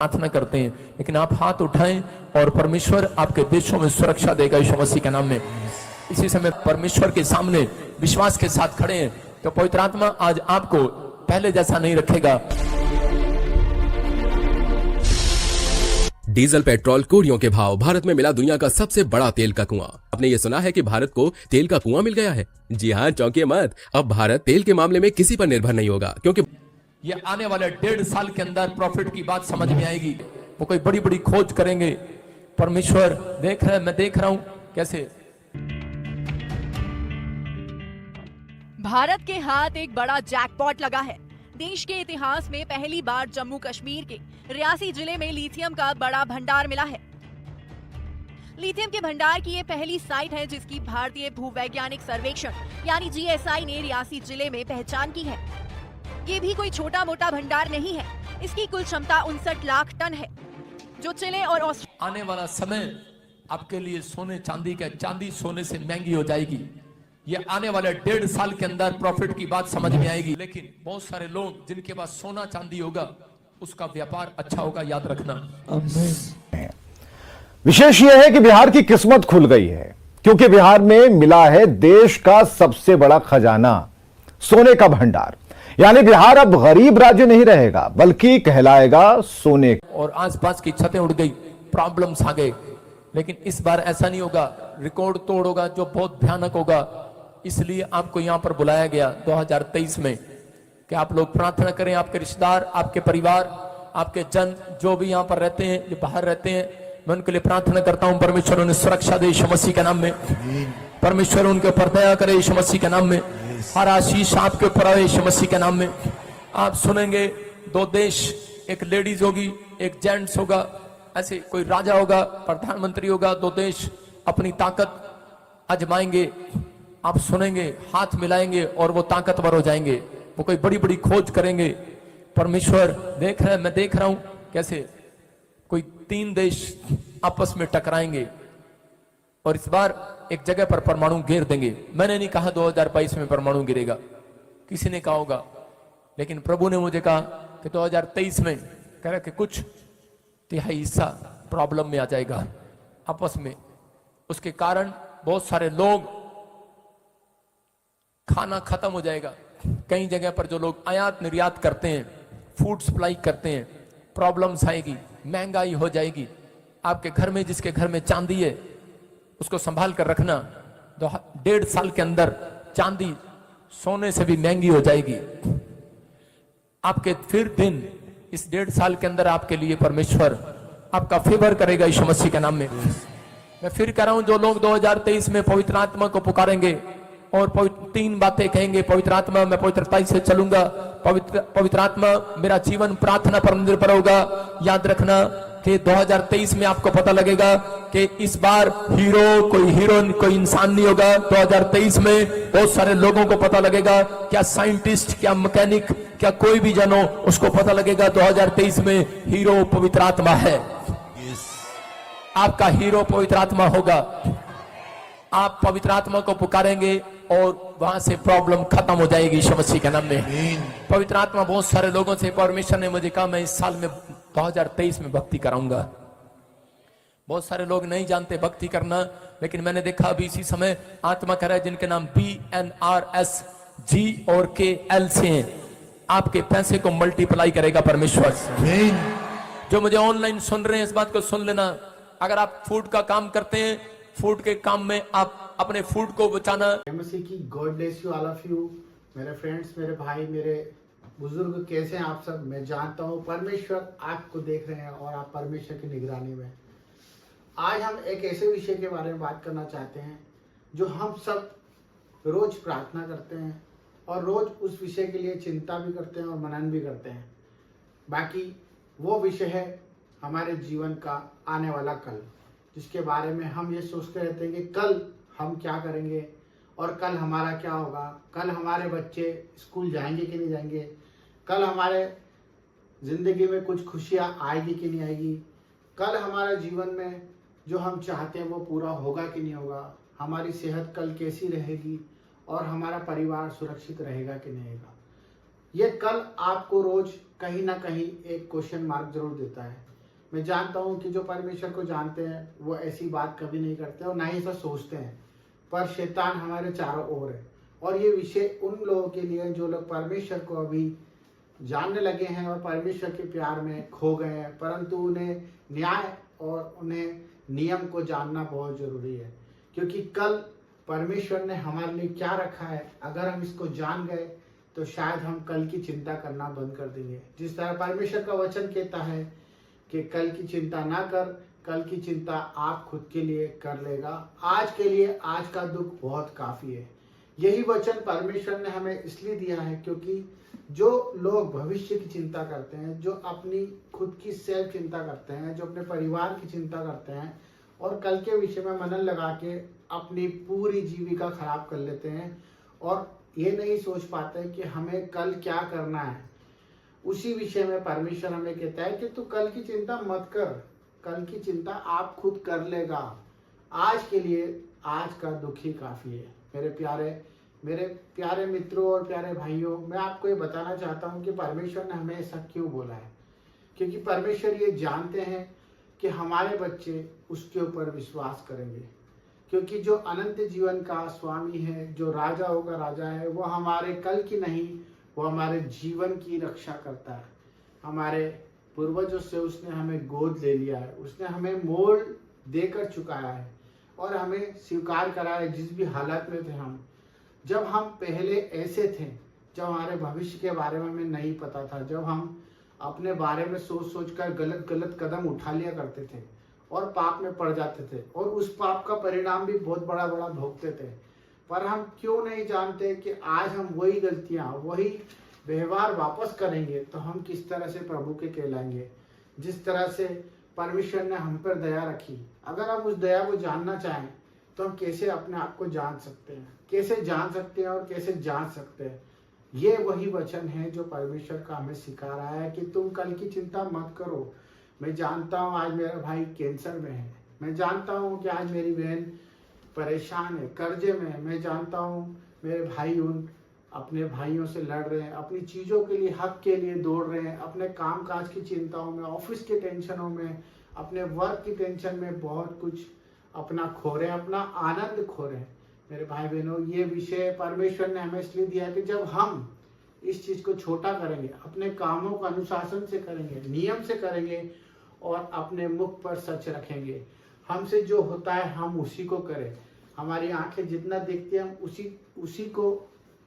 प्रार्थना करते हैं, लेकिन आप हाथ उठाएं और परमेश्वर आपके देशों में सुरक्षा देगा यीशु मसीह के नाम में। इसी समय परमेश्वर के सामने विश्वास के साथ खड़े हैं तो पवित्र आत्मा आज आपको पहले जैसा नहीं रखेगा। डीजल पेट्रोल कोड़ियों के भाव, भारत में मिला दुनिया का सबसे बड़ा तेल का कुआं। आपने ये सुना है कि भारत को तेल का कुआं मिल गया है? जी हाँ, चौंकिए मत, अब भारत तेल के मामले में किसी पर निर्भर नहीं होगा, क्योंकि ये आने वाले 1.5 साल के अंदर प्रॉफिट की बात समझ में आएगी। वो कोई बड़ी बड़ी खोज करेंगे। परमेश्वर देख रहा है, मैं देख रहा हूं कैसे भारत के हाथ एक बड़ा जैकपॉट लगा है। देश के इतिहास में पहली बार जम्मू कश्मीर के रियासी जिले में लिथियम का बड़ा भंडार मिला है। लिथियम के भंडार की ये पहली साइट है जिसकी भारतीय भूवैज्ञानिक सर्वेक्षण यानी जीएसआई ने रियासी जिले में पहचान की है। ये भी कोई छोटा मोटा भंडार नहीं है। इसकी कुल क्षमता 59 लाख टन है, जो चिले और ऑस्ट्रेलिया। आने वाला समय आपके लिए सोने चांदी का, चांदी सोने से महंगी हो जाएगी। ये आने वाले 1.5 साल के अंदर प्रॉफिट की बात समझ में आएगी। लेकिन बहुत सारे लोग जिनके पास सोना चांदी होगा उसका व्यापार अच्छा होगा, याद रखना। विशेष यह है कि बिहार की किस्मत खुल गई है, क्योंकि बिहार में मिला है देश का सबसे बड़ा खजाना, सोने का भंडार। यानी बिहार अब गरीब राज्य नहीं रहेगा, बल्कि कहलाएगा सोने। और आसपास की छतें उड़ गई, प्रॉब्लम्स आ गए, लेकिन इस बार ऐसा नहीं होगा। रिकॉर्ड तोड़ होगा जो बहुत भयानक होगा। इसलिए आपको यहां पर बुलाया गया 2023 में कि आप लोग प्रार्थना करें। आपके रिश्तेदार, आपके परिवार, आपके जन जो भी यहां पर रहते हैं, जो बाहर रहते हैं, मैं उनके लिए प्रार्थना करता हूं। परमेश्वर उन्हें सुरक्षा दे यीशु मसीह के नाम में। परमेश्वर उनके ऊपर दया करे यीशु मसीह के नाम में। हर आशीष आपके ऊपर आए यीशु मसीह के नाम में। आप सुनेंगे 2 देश, एक लेडीज होगी, एक जेंट्स होगा, ऐसे कोई राजा होगा, प्रधानमंत्री होगा। 2 देश अपनी ताकत आजमाएंगे। आप सुनेंगे, हाथ मिलाएंगे और वो ताकतवर हो जाएंगे। वो कोई बड़ी बड़ी खोज करेंगे। परमेश्वर देख रहा है, मैं देख रहा हूं कैसे कोई 3 देश आपस में टकराएंगे और इस बार एक जगह पर परमाणु गिर देंगे। मैंने नहीं कहा 2022 में परमाणु गिरेगा, किसी ने कहा होगा, लेकिन प्रभु ने मुझे कहा कि 2023 में कह रहा कि कुछ तिहाई हिस्सा प्रॉब्लम में आ जाएगा आपस में। उसके कारण बहुत सारे लोग, खाना खत्म हो जाएगा। कई जगह पर जो लोग आयात निर्यात करते हैं, फूड सप्लाई करते हैं, प्रॉब्लम्स आएगी, महंगाई हो जाएगी। आपके घर में, जिसके घर में चांदी है उसको संभाल कर रखना। 1.5 साल के अंदर चांदी सोने से भी महंगी हो जाएगी। आपके फिर दिन इस 1.5 साल के अंदर आपके लिए परमेश्वर आपका फेवर करेगा यीशु मसीह के नाम में। मैं फिर कह रहा हूं, जो लोग 2023 में पवित्र आत्मा को पुकारेंगे और 3 बातें कहेंगे। पवित्र आत्मा, मैं पवित्रता से चलूंगा। पवित्र आत्मा, मेरा जीवन प्रार्थना पर निर्भर होगा। याद रखना कि 2023 में आपको पता लगेगा कि इस बार हीरो कोई हीरोइन, कोई इंसान नहीं होगा। 2023 में बहुत सारे लोगों को पता लगेगा, क्या साइंटिस्ट, क्या मैकेनिक, क्या कोई भी जनो, उसको पता लगेगा 2023 में हीरो पवित्र आत्मा है। आपका हीरो पवित्र आत्मा होगा। आप पवित्र आत्मा को पुकारेंगे और वहां से प्रॉब्लम खत्म हो जाएगी यीशु मसीह के नाम में। पवित्र आत्मा, बहुत सारे लोगों से परमेश्वर ने मुझे कहा मैं इस साल में 2023 में भक्ति कराऊंगा। बहुत सारे लोग नहीं जानते भक्ति करना, लेकिन मैंने देखा अभी इसी समय आत्मा कह रहा है जिनके नाम BNRS G और KL से हैं, आपके पैसे को मल्टीप्लाई करेगा परमेश्वर। जो मुझे ऑनलाइन सुन रहे हैं, इस बात को सुन लेना। अगर आप फूड का काम करते हैं, फूड के काम में आप अपने फूड को बचाना। मसीह की God bless you all of you. मेरे फ्रेंड्स, मेरे भाई, मेरे बुजुर्ग, कैसे हैं आप सब? मैं जानता हूं परमेश्वर आपको देख रहे हैं और आप परमेश्वर की निगरानी में। आज हम एक ऐसे विषय के बारे में बात करना चाहते हैं जो हम सब रोज प्रार्थना करते हैं और रोज उस विषय के लिए चिंता भी करते हैं और मनन भी करते हैं। बाकी वो विषय है हमारे जीवन का आने वाला कल, जिसके बारे में हम ये सोचते रहते हैं कि कल हम क्या करेंगे और कल हमारा क्या होगा, कल हमारे बच्चे स्कूल जाएंगे कि नहीं जाएंगे, कल हमारे ज़िंदगी में कुछ खुशियाँ आएगी कि नहीं आएगी, कल हमारे जीवन में जो हम चाहते हैं वो पूरा होगा कि नहीं होगा, हमारी सेहत कल कैसी रहेगी और हमारा परिवार सुरक्षित रहेगा कि नहीं रहेगा। ये कल आपको रोज कहीं ना कहीं एक क्वेश्चन मार्क जरूर देता है। मैं जानता हूँ कि जो परमेश्वर को जानते हैं वो ऐसी बात कभी नहीं करते और ना ही ऐसा सोचते हैं, पर शैतान हमारे चारों ओर है। और ये विषय उन लोगों के लिए जो लोग परमेश्वर को अभी जानने लगे हैं और परमेश्वर के प्यार में खो गए हैं, परंतु उन्हें न्याय और उन्हें नियम को जानना बहुत जरूरी है, क्योंकि कल परमेश्वर ने हमारे लिए क्या रखा है, अगर हम इसको जान गए तो शायद हम कल की चिंता करना बंद कर देंगे। जिस तरह परमेश्वर का वचन कहता है कि कल की चिंता ना कर, कल की चिंता आप खुद के लिए कर लेगा, आज के लिए आज का दुख बहुत काफी है। यही वचन परमेश्वर ने हमें इसलिए दिया है क्योंकि जो लोग भविष्य की चिंता करते हैं, जो अपनी खुद की सेल्फ चिंता करते हैं, जो अपने परिवार की चिंता करते हैं और कल के विषय में मनन लगा के अपनी पूरी जीविका खराब कर लेते हैं और ये नहीं सोच पाते कि हमें कल क्या करना है, उसी विषय में परमेश्वर हमें कहता है कि तू कल की चिंता मत कर, कल की चिंता आप खुद कर लेगा, आज के लिए आज का दुख ही काफी है। मेरे प्यारे मित्रों और प्यारे भाइयों, मैं आपको ये बताना चाहता हूँ कि परमेश्वर ने हमें ऐसा क्यों बोला है, क्योंकि परमेश्वर ये जानते हैं कि हमारे बच्चे उसके ऊपर विश्वास करेंगे, क्योंकि जो अनंत जीवन का स्वामी है, जो राजा होगा राजा है, वो हमारे कल की नहीं, वो हमारे जीवन की रक्षा करता है। हमारे पूर्वजों से उसने हमें गोद ले लिया है, उसने हमें मोल देकर चुकाया है और हमें स्वीकार करा है जिस भी हालत में थे हम। जब हम पहले ऐसे थे, जब हमारे भविष्य के बारे में हमें नहीं पता था, जब हम अपने बारे में सोच सोच कर गलत गलत कदम उठा लिया करते थे और पाप में पड़ जाते थे और उस पाप का परिणाम भी बहुत बड़ा बड़ा भोगते थे, पर हम क्यों नहीं जानते कि आज हम वही गलतियां, वही व्यवहार वापस करेंगे तो हम किस तरह से प्रभु के कहलाएंगे। जिस तरह से परमेश्वर ने हम पर दया रखी, अगर हम उस दया को जानना चाहें तो हम कैसे अपने आप को जान सकते हैं, कैसे जान सकते हैं और कैसे जान सकते हैं। ये वही वचन है जो परमेश्वर का हमें सिखा रहा है कि तुम कल की चिंता मत करो। मैं जानता हूँ आज मेरा भाई कैंसर में है, मैं जानता हूँ कि आज मेरी बहन परेशान है, कर्जे में है, मैं जानता हूँ मेरे भाई उन अपने भाइयों से लड़ रहे हैं, अपनी चीज़ों के लिए, हक के लिए दौड़ रहे हैं, अपने काम काज की चिंताओं में, ऑफिस के टेंशनों में, अपने वर्क की टेंशन में बहुत कुछ अपना खो रहे हैं, अपना आनंद खो रहे हैं। मेरे भाई बहनों, ये विषय परमेश्वर ने हमें इसलिए दिया है कि जब हम इस चीज़ को छोटा करेंगे, अपने कामों को अनुशासन से करेंगे, नियम से करेंगे और अपने मुख पर सच रखेंगे, हमसे जो होता है हम उसी को करें, हमारी आंखें जितना देखती हैं हम उसी को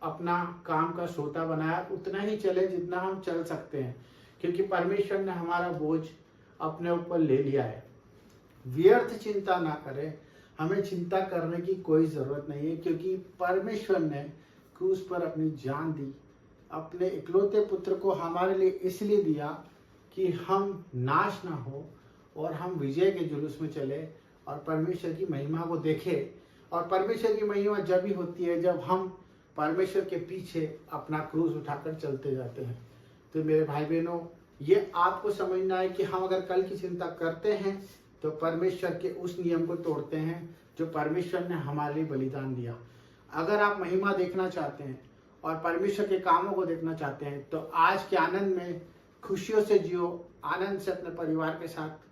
अपना काम का सोता बनाया, उतना ही चले जितना हम चल सकते हैं, क्योंकि परमेश्वर ने हमारा बोझ अपने ऊपर ले लिया है। व्यर्थ चिंता ना करें, हमें चिंता करने की कोई जरूरत नहीं है, क्योंकि परमेश्वर ने क्रूस पर अपनी जान दी, अपने इकलौते पुत्र को हमारे लिए इसलिए दिया कि हम नाश ना हो और हम विजय के जुलूस में चले और परमेश्वर की महिमा को देखें। और परमेश्वर की महिमा जब भी होती है जब हम परमेश्वर के पीछे अपना क्रूस उठाकर चलते जाते हैं। तो मेरे भाई बहनों, ये आपको समझना है कि हम अगर कल की चिंता करते हैं तो परमेश्वर के उस नियम को तोड़ते हैं जो परमेश्वर ने हमारे लिए बलिदान दिया। अगर आप महिमा देखना चाहते हैं और परमेश्वर के कामों को देखना चाहते हैं तो आज के आनंद में खुशियों से जियो, आनंद से अपने परिवार के साथ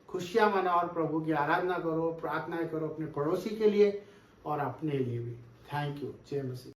खुशियां मनाओ और प्रभु की आराधना करो, प्रार्थनाएं करो अपने पड़ोसी के लिए और अपने लिए भी। Thank you. जय मसीह।